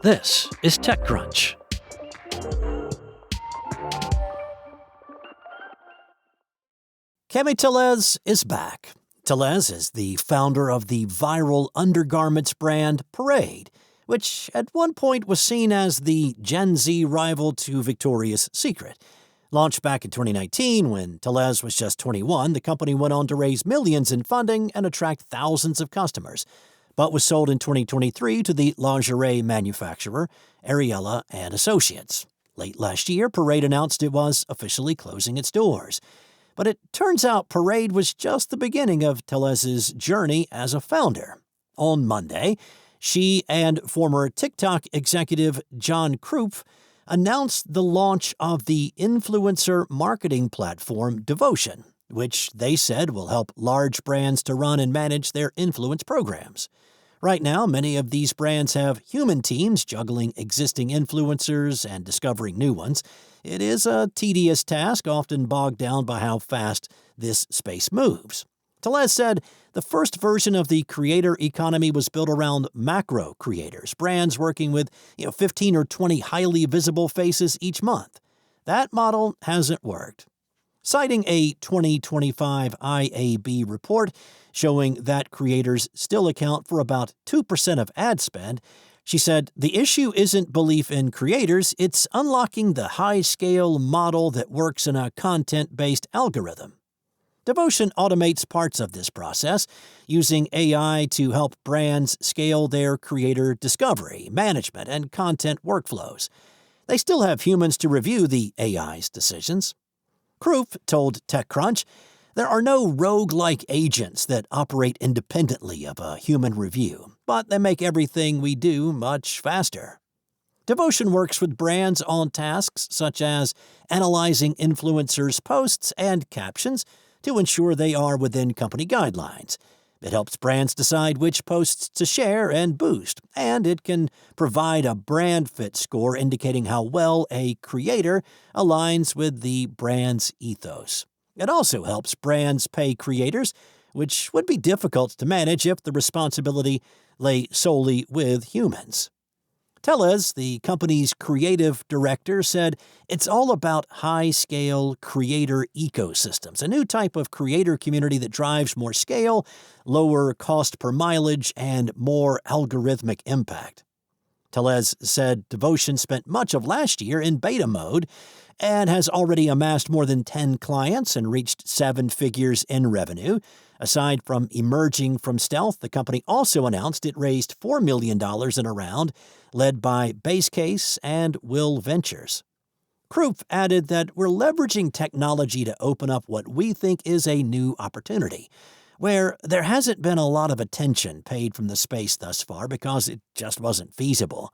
This is TechCrunch. Cami Tellez is back. Tellez is the founder of the viral undergarments brand Parade, which at one point was seen as the Gen Z rival to Victoria's Secret. Launched back in 2019 when Tellez was just 21, the company went on to raise millions in funding and attract thousands of customers, but was sold in 2023 to the lingerie manufacturer Ariella and Associates. Late last year, Parade announced it was officially closing its doors. But it turns out Parade was just the beginning of Tellez's journey as a founder. On Monday, she and former TikTok executive John Krupp announced the launch of the influencer marketing platform Devotion, which they said will help large brands to run and manage their influence programs. Right now, many of these brands have human teams juggling existing influencers and discovering new ones. It is a tedious task, often bogged down by how fast this space moves. Tellez said the first version of the creator economy was built around macro creators, brands working with 15 or 20 highly visible faces each month. That model hasn't worked. Citing a 2025 IAB report showing that creators still account for about 2% of ad spend, she said, "The issue isn't belief in creators, it's unlocking the high-scale model that works in a content-based algorithm." Devotion automates parts of this process, using AI to help brands scale their creator discovery, management, and content workflows. They still have humans to review the AI's decisions. Krupp told TechCrunch, "There are no rogue-like agents that operate independently of a human review, but they make everything we do much faster." Devotion works with brands on tasks such as analyzing influencers' posts and captions to ensure they are within company guidelines. It helps brands decide which posts to share and boost, and it can provide a brand fit score indicating how well a creator aligns with the brand's ethos. It also helps brands pay creators, which would be difficult to manage if the responsibility lay solely with humans. Tellez, the company's creative director, said it's all about high-scale creator ecosystems, a new type of creator community that drives more scale, lower cost per mileage, and more algorithmic impact. Tellez said Devotion spent much of last year in beta mode and has already amassed more than 10 clients and reached 7 figures in revenue. Aside from emerging from stealth, the company also announced it raised $4 million in a round led by Basecase and Will Ventures. Krupp added that we're leveraging technology to open up what we think is a new opportunity, where there hasn't been a lot of attention paid from the space thus far because it just wasn't feasible.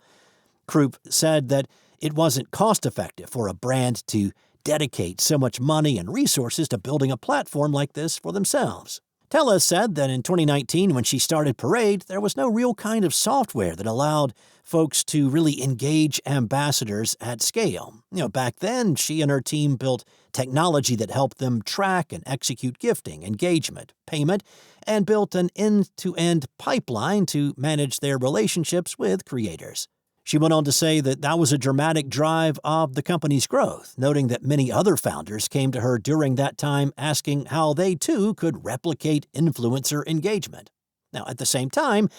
Krupp said that it wasn't cost-effective for a brand to dedicate so much money and resources to building a platform like this for themselves. Tellez said that in 2019, when she started Parade, there was no real kind of software that allowed folks to really engage ambassadors at scale. Back then, she and her team built technology that helped them track and execute gifting, engagement, payment, and built an end-to-end pipeline to manage their relationships with creators. She went on to say that that was a dramatic drive of the company's growth, noting that many other founders came to her during that time asking how they too could replicate influencer engagement. Now, at the same time,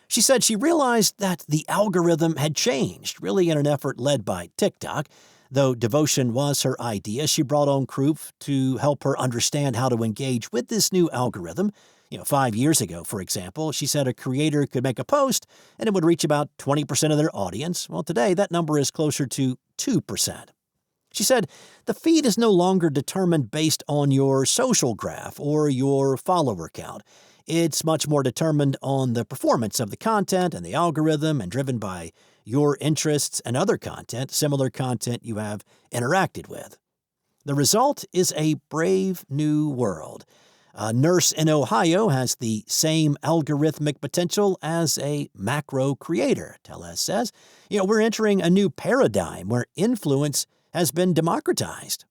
she said she realized that the algorithm had changed, really in an effort led by TikTok. Though Devotion was her idea, she brought on Krupp to help her understand how to engage with this new algorithm. 5 years ago, for example, she said a creator could make a post and it would reach about 20% of their audience. Well, today that number is closer to 2%. She said the feed is no longer determined based on your social graph or your follower count. It's much more determined on the performance of the content and the algorithm and driven by your interests and other content, similar content you have interacted with. The result is a brave new world. A nurse in Ohio has the same algorithmic potential as a macro creator, Tellez says. We're entering a new paradigm where influence has been democratized.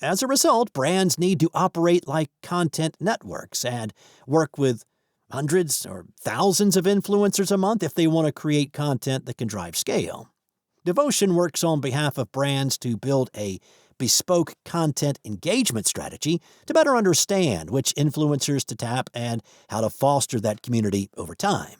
As a result, brands need to operate like content networks and work with hundreds or thousands of influencers a month if they want to create content that can drive scale. Devotion works on behalf of brands to build a bespoke content engagement strategy to better understand which influencers to tap and how to foster that community over time.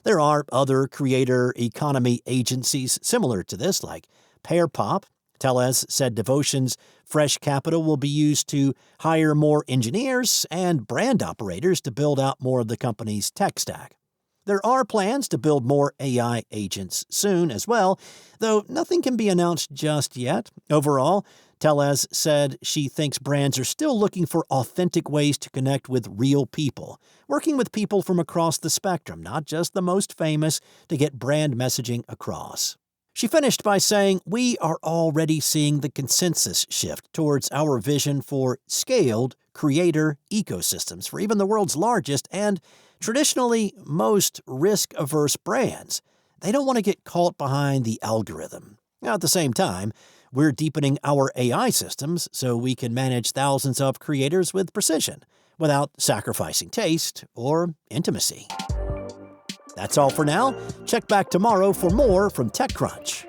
There are other creator economy agencies similar to this, like Pearpop. Tellez said Devotion's fresh capital will be used to hire more engineers and brand operators to build out more of the company's tech stack. There are plans to build more AI agents soon as well, though nothing can be announced just yet. Overall, Tellez said she thinks brands are still looking for authentic ways to connect with real people, working with people from across the spectrum, not just the most famous, to get brand messaging across. She finished by saying, "We are already seeing the consensus shift towards our vision for scaled creator ecosystems for even the world's largest and traditionally most risk-averse brands. They don't want to get caught behind the algorithm. Now, at the same time, we're deepening our AI systems so we can manage thousands of creators with precision without sacrificing taste or intimacy." That's all for now. Check back tomorrow for more from TechCrunch.